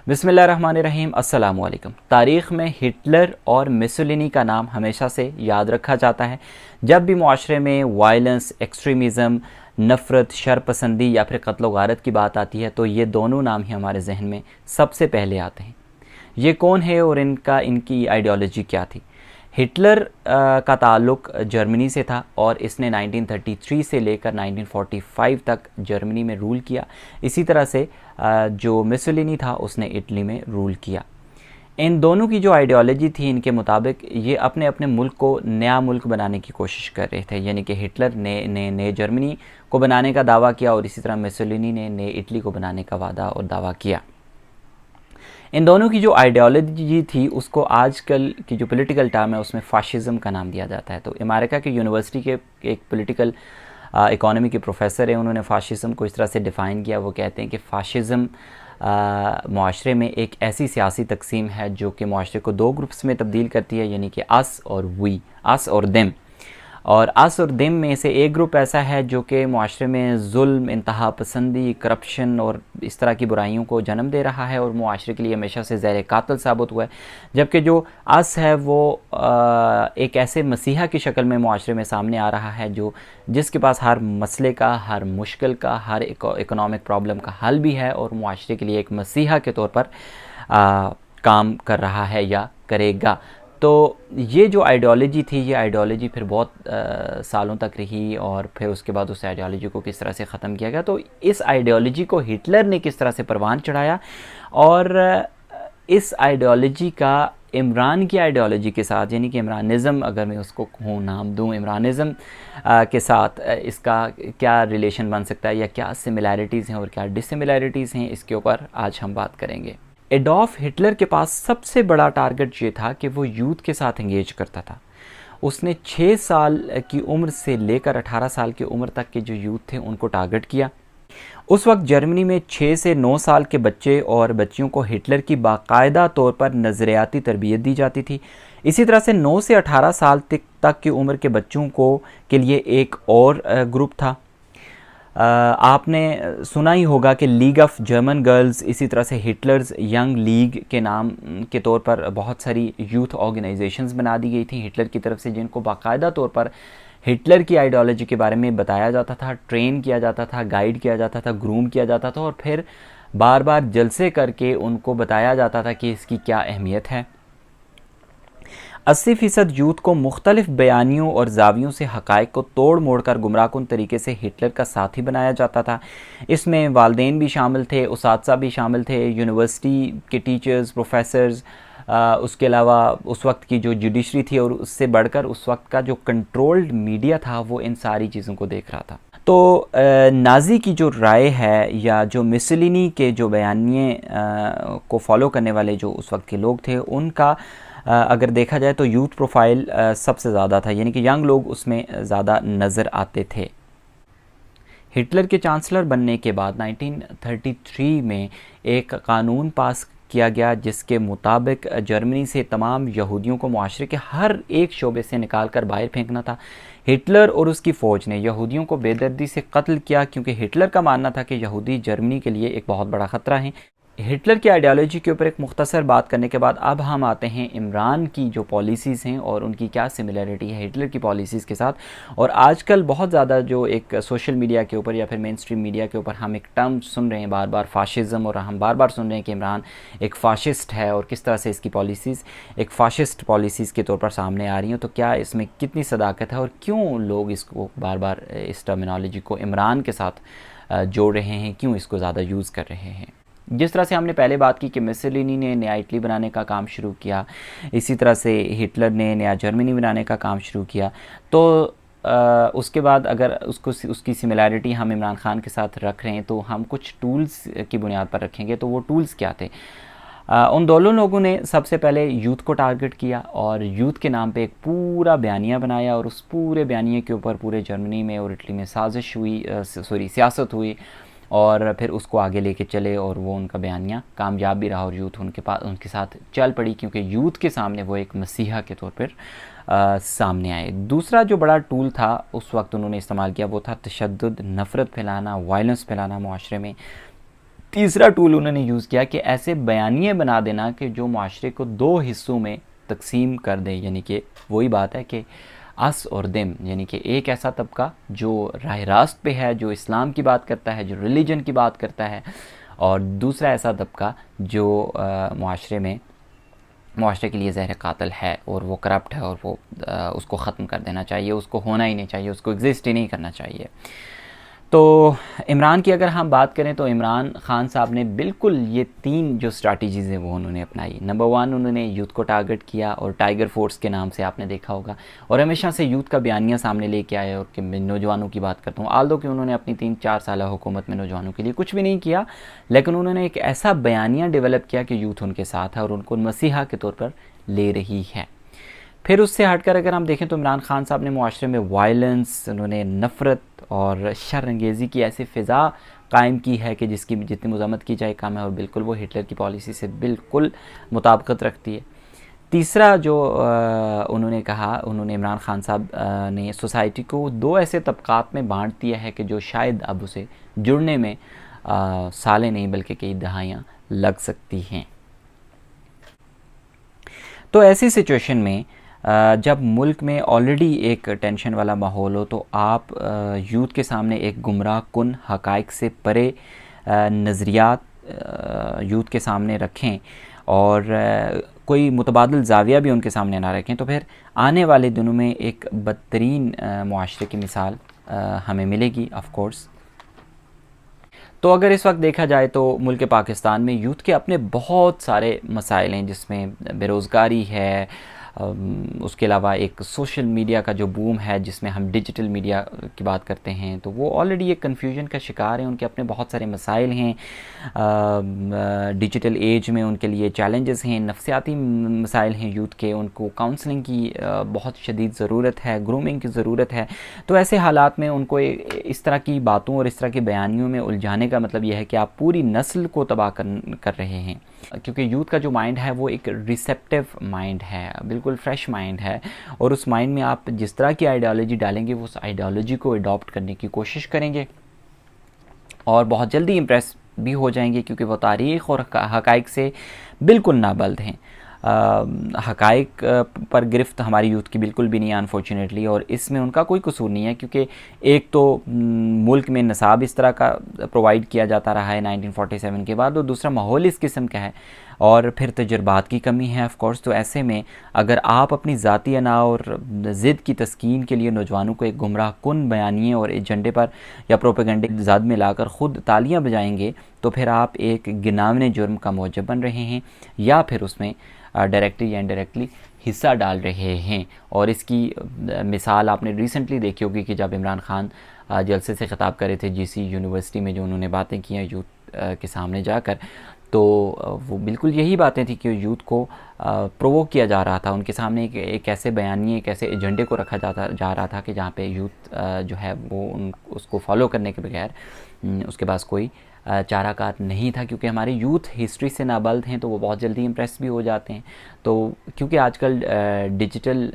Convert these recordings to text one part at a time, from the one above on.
بسم اللہ الرحمن الرحیم، السلام علیکم۔ تاریخ میں ہٹلر اور میسولینی کا نام ہمیشہ سے یاد رکھا جاتا ہے۔ جب بھی معاشرے میں وائلنس، ایکسٹریمزم، نفرت، شرپسندی یا پھر قتل و غارت کی بات آتی ہے تو یہ دونوں نام ہی ہمارے ذہن میں سب سے پہلے آتے ہیں۔ یہ کون ہے اور ان کی آئیڈیالوجی کیا تھی؟ ہٹلر کا تعلق جرمنی سے تھا اور اس نے 1933 سے لے کر 1945 تک جرمنی میں رول کیا۔ اسی طرح سے جو میسولینی تھا اس نے اٹلی میں رول کیا۔ ان دونوں کی جو آئیڈیالوجی تھی، ان کے مطابق یہ اپنے اپنے ملک کو نیا ملک بنانے کی کوشش کر رہے تھے، یعنی کہ ہٹلر نے نئے جرمنی کو بنانے کا دعویٰ کیا اور اسی طرح میسولینی نے نئے اٹلی کو بنانے کا وعدہ اور دعویٰ کیا۔ ان دونوں کی جو آئیڈیالوجی تھی اس کو آج کل کی جو پولیٹیکل ٹرم ہے اس میں فاشزم کا نام دیا جاتا ہے۔ تو امریکہ کے یونیورسٹی کے ایک پولیٹیکل اکانومی کے پروفیسر ہیں، انہوں نے فاشزم کو اس طرح سے ڈیفائن کیا۔ وہ کہتے ہیں کہ فاشزم معاشرے میں ایک ایسی سیاسی تقسیم ہے جو کہ معاشرے کو دو گروپس میں تبدیل کرتی ہے، یعنی کہ اس اور وی، اس اور دم۔ اور اس اور دم میں سے ایک گروپ ایسا ہے جو کہ معاشرے میں ظلم، انتہا پسندی، کرپشن اور اس طرح کی برائیوں کو جنم دے رہا ہے اور معاشرے کے لیے ہمیشہ سے زہر قاتل ثابت ہوا ہے، جبکہ جو اس ہے وہ ایک ایسے مسیحا کی شکل میں معاشرے میں سامنے آ رہا ہے جس کے پاس ہر مسئلے کا، ہر مشکل کا، ہر اکنامک پرابلم کا حل بھی ہے اور معاشرے کے لیے ایک مسیحا کے طور پر کام کر رہا ہے یا کرے گا۔ تو یہ جو آئیڈیالوجی تھی، یہ آئیڈیالوجی پھر بہت سالوں تک رہی اور پھر اس کے بعد اس آئیڈیالوجی کو کس طرح سے ختم کیا گیا۔ تو اس آئیڈیالوجی کو ہٹلر نے کس طرح سے پروان چڑھایا اور اس آئیڈیالوجی کا عمران کی آئیڈیالوجی کے ساتھ، یعنی کہ عمرانزم اگر میں اس کو نام دوں، عمرانزم کے ساتھ اس کا کیا ریلیشن بن سکتا ہے یا کیا سملیرٹیز ہیں اور کیا ڈسملیرٹیز ہیں، اس کے اوپر آج ہم بات کریں گے۔ ایڈولف ہٹلر کے پاس سب سے بڑا ٹارگٹ یہ تھا کہ وہ یوتھ کے ساتھ انگیج کرتا تھا۔ اس نے 6 سال کی عمر سے لے کر 18 سال کی عمر تک کے جو یوتھ تھے ان کو ٹارگٹ کیا۔ اس وقت جرمنی میں 6 سے 9 سال کے بچے اور بچیوں کو ہٹلر کی باقاعدہ طور پر نظریاتی تربیت دی جاتی تھی۔ اسی طرح سے 9 سے 18 سال تک کی عمر کے بچوں کے لیے ایک اور گروپ تھا۔ آپ نے سنا ہی ہوگا کہ لیگ آف جرمن گرلز، اسی طرح سے ہٹلرز ینگ لیگ کے نام کے طور پر بہت ساری یوتھ آرگنائزیشنز بنا دی گئی تھیں ہٹلر کی طرف سے، جن کو باقاعدہ طور پر ہٹلر کی آئیڈیالوجی کے بارے میں بتایا جاتا تھا، ٹرین کیا جاتا تھا، گائیڈ کیا جاتا تھا، گروم کیا جاتا تھا اور پھر بار بار جلسے کر کے ان کو بتایا جاتا تھا کہ اس کی کیا اہمیت ہے۔ 80% یوتھ کو مختلف بیانیوں اور زاویوں سے حقائق کو توڑ موڑ کر گمراہ کن طریقے سے ہٹلر کا ساتھی بنایا جاتا تھا۔ اس میں والدین بھی شامل تھے، اساتذہ بھی شامل تھے، یونیورسٹی کے ٹیچرز، پروفیسرز، اس کے علاوہ اس وقت کی جو جوڈیشری تھی اور اس سے بڑھ کر اس وقت کا جو کنٹرولڈ میڈیا تھا وہ ان ساری چیزوں کو دیکھ رہا تھا۔ تو نازی کی جو رائے ہے یا جو میسولینی کے جو بیانیے کو فالو کرنے والے جو اس وقت کے لوگ تھے، ان کا اگر دیکھا جائے تو یوتھ پروفائل سب سے زیادہ تھا، یعنی کہ ینگ لوگ اس میں زیادہ نظر آتے تھے۔ ہٹلر کے چانسلر بننے کے بعد 1933 میں ایک قانون پاس کیا گیا جس کے مطابق جرمنی سے تمام یہودیوں کو معاشرے کے ہر ایک شعبے سے نکال کر باہر پھینکنا تھا۔ ہٹلر اور اس کی فوج نے یہودیوں کو بے دردی سے قتل کیا کیونکہ ہٹلر کا ماننا تھا کہ یہودی جرمنی کے لیے ایک بہت بڑا خطرہ ہیں۔ ہٹلر کی آئیڈیالوجی کے اوپر ایک مختصر بات کرنے کے بعد اب ہم آتے ہیں عمران کی جو پالیسیز ہیں اور ان کی کیا سملیرٹی ہے ہٹلر کی پالیسیز کے ساتھ۔ اور آج کل بہت زیادہ جو ایک سوشل میڈیا کے اوپر یا پھر مین سٹریم میڈیا کے اوپر ہم ایک ٹرم سن رہے ہیں بار بار، فاشزم، اور ہم بار بار سن رہے ہیں کہ عمران ایک فاشسٹ ہے اور کس طرح سے اس کی پالیسیز ایک فاشسٹ پالیسیز کے طور پر سامنے آ رہی ہیں۔ تو کیا اس میں کتنی صداقت ہے اور کیوں لوگ اس کو بار بار اس ٹرمینالوجی کو عمران کے ساتھ جوڑ رہے ہیں، کیوں اس کو زیادہ یوز کر رہے ہیں؟ جس طرح سے ہم نے پہلے بات کی کہ میسولینی نے نیا اٹلی بنانے کا کام شروع کیا، اسی طرح سے ہٹلر نے نیا جرمنی بنانے کا کام شروع کیا، تو اس کے بعد اگر اس کی سملیرٹی ہم عمران خان کے ساتھ رکھ رہے ہیں تو ہم کچھ ٹولز کی بنیاد پر رکھیں گے۔ تو وہ ٹولز کیا تھے؟ ان دونوں لوگوں نے سب سے پہلے یوتھ کو ٹارگٹ کیا اور یوتھ کے نام پہ ایک پورا بیانیہ بنایا اور اس پورے بیانیے کے اوپر پورے جرمنی میں اور اٹلی میں سیاست ہوئی اور پھر اس کو آگے لے کے چلے اور وہ ان کا بیانیہ کامیاب بھی رہا اور یوتھ ان کے ساتھ چل پڑی کیونکہ یوتھ کے سامنے وہ ایک مسیحا کے طور پر سامنے آئے۔ دوسرا جو بڑا ٹول تھا اس وقت انہوں نے استعمال کیا وہ تھا تشدد، نفرت پھیلانا، وائلنس پھیلانا معاشرے میں۔ تیسرا ٹول انہوں نے یوز کیا کہ ایسے بیانیے بنا دینا کہ جو معاشرے کو دو حصوں میں تقسیم کر دیں، یعنی کہ وہی بات ہے کہ اس اور دم، یعنی کہ ایک ایسا طبقہ جو راہ راست پہ ہے، جو اسلام کی بات کرتا ہے، جو ریلیجن کی بات کرتا ہے، اور دوسرا ایسا طبقہ جو معاشرے کے لیے زہر قاتل ہے اور وہ کرپٹ ہے اور وہ اس کو ختم کر دینا چاہیے، اس کو ہونا ہی نہیں چاہیے، اس کو ایگزسٹ ہی نہیں کرنا چاہیے۔ تو عمران کی اگر ہم بات کریں تو عمران خان صاحب نے بالکل یہ تین جو اسٹریٹجیز ہیں وہ انہوں نے اپنائی۔ نمبر 1 انہوں نے یوتھ کو ٹارگٹ کیا اور ٹائیگر فورس کے نام سے آپ نے دیکھا ہوگا، اور ہمیشہ سے یوتھ کا بیانیہ سامنے لے کے آئے، اور کہ میں نوجوانوں کی بات کرتا ہوں، آلدو کہ انہوں نے اپنی 3-4 سالہ حکومت میں نوجوانوں کے لیے کچھ بھی نہیں کیا، لیکن انہوں نے ایک ایسا بیانیہ ڈیولپ کیا کہ یوتھ ان کے ساتھ ہے اور ان کو مسیحا کے طور پر لے رہی ہے۔ پھر اس سے ہٹ کر اگر ہم دیکھیں تو عمران خان صاحب نے معاشرے میں وائلنس، انہوں نے نفرت اور شر انگیزی کی ایسی فضا قائم کی ہے کہ جس کی جتنی مذمت کی جائے کم ہے، اور بالکل وہ ہٹلر کی پالیسی سے بالکل مطابقت رکھتی ہے۔ تیسرا جو انہوں نے کہا، انہوں نے عمران خان صاحب نے سوسائٹی کو دو ایسے طبقات میں بانٹ دیا ہے کہ جو شاید اب اسے جڑنے میں سالیں نہیں بلکہ کئی دہائیاں لگ سکتی ہیں۔ تو ایسی سچویشن میں جب ملک میں آلریڈی ایک ٹینشن والا ماحول ہو تو آپ یوتھ کے سامنے ایک گمراہ کن حقائق سے پرے نظریات یوتھ کے سامنے رکھیں اور کوئی متبادل زاویہ بھی ان کے سامنے نہ رکھیں، تو پھر آنے والے دنوں میں ایک بدترین معاشرے کی مثال ہمیں ملے گی آف کورس۔ تو اگر اس وقت دیکھا جائے تو ملک پاکستان میں یوتھ کے اپنے بہت سارے مسائل ہیں، جس میں بے روزگاری ہے، اس کے علاوہ ایک سوشل میڈیا کا جو بوم ہے جس میں ہم ڈیجیٹل میڈیا کی بات کرتے ہیں، تو وہ آلریڈی ایک کنفیوژن کا شکار ہیں، ان کے اپنے بہت سارے مسائل ہیں، ڈیجیٹل ایج میں ان کے لیے چیلنجز ہیں، نفسیاتی مسائل ہیں یوتھ کے، ان کو کاؤنسلنگ کی بہت شدید ضرورت ہے، گرومنگ کی ضرورت ہے۔ تو ایسے حالات میں ان کو اس طرح کی باتوں اور اس طرح کی بیانیوں میں الجھانے کا مطلب یہ ہے کہ آپ پوری نسل کو تباہ کر رہے ہیں، کیونکہ یوتھ کا جو مائنڈ ہے وہ ایک ریسیپٹیو مائنڈ ہے، بالکل فریش مائنڈ ہے، اور اس مائنڈ میں آپ جس طرح کی آئیڈیالوجی ڈالیں گے وہ اس آئیڈیالوجی کو اڈاپٹ کرنے کی کوشش کریں گے اور بہت جلدی امپریس بھی ہو جائیں گے، کیونکہ وہ تاریخ اور حقائق سے بالکل نابلد ہیں۔ حقائق پر گرفت ہماری یوتھ کی بالکل بھی نہیں ہے انفارچونیٹلی، اور اس میں ان کا کوئی قصور نہیں ہے، کیونکہ ایک تو ملک میں نصاب اس طرح کا پرووائڈ کیا جاتا رہا ہے 1947 کے بعد، اور دوسرا ماحول اس قسم کا ہے، اور پھر تجربات کی کمی ہے آف کورس۔ تو ایسے میں اگر آپ اپنی ذاتی انا اور ضد کی تسکین کے لیے نوجوانوں کو ایک گمراہ کن بیانیے اور ایجنڈے پر یا پروپیگنڈے زد میں لا کر خود تالیاں بجائیں گے، تو پھر آپ ایک گناونے جرم کا موجب بن رہے ہیں، یا پھر اس میں ڈائریکٹلی یا انڈائریکٹلی حصہ ڈال رہے ہیں۔ اور اس کی مثال آپ نے ریسنٹلی دیکھی ہوگی کہ جب عمران خان جلسے سے خطاب کر رہے تھے جی سی یونیورسٹی میں، جو انہوں نے باتیں کی ہیں یوتھ کے سامنے جا کر، تو وہ بالکل یہی باتیں تھیں کہ یوتھ کو پرووک کیا جا رہا تھا، ان کے سامنے ایک ایسے بیانیے، ایک ایسے ایجنڈے کو رکھا جا رہا تھا کہ جہاں پہ یوتھ جو ہے وہ اس کو فالو کرنے کے بغیر اس کے پاس کوئی چارہ کار نہیں تھا، کیونکہ ہمارے یوتھ ہسٹری سے نابلد ہیں تو وہ بہت جلدی امپریس بھی ہو جاتے ہیں۔ تو کیونکہ آج کل ڈیجیٹل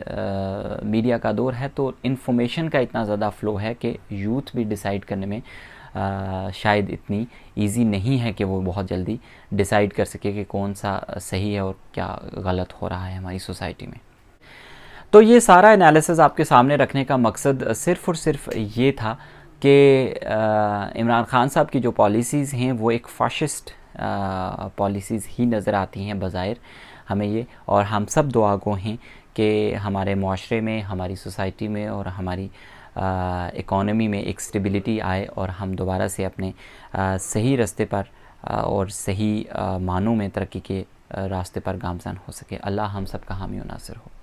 میڈیا کا دور ہے تو انفارمیشن کا اتنا زیادہ فلو ہے کہ یوتھ بھی ڈیسائیڈ کرنے میں شاید اتنی ایزی نہیں ہے کہ وہ بہت جلدی ڈیسائیڈ کر سکے کہ کون سا صحیح ہے اور کیا غلط ہو رہا ہے ہماری سوسائٹی میں۔ تو یہ سارا انالیسز آپ کے سامنے رکھنے کا مقصد صرف اور صرف یہ تھا کہ عمران خان صاحب کی جو پالیسیز ہیں وہ ایک فاشسٹ پالیسیز ہی نظر آتی ہیں بظاہر ہمیں یہ، اور ہم سب دعا گو ہیں کہ ہمارے معاشرے میں، ہماری سوسائٹی میں اور ہماری اکانومی میں ایک اسٹیبلٹی آئے اور ہم دوبارہ سے اپنے صحیح راستے پر اور صحیح معنوں میں ترقی کے راستے پر گامزن ہو سکے۔ اللہ ہم سب کا حامی و ناصر ہو۔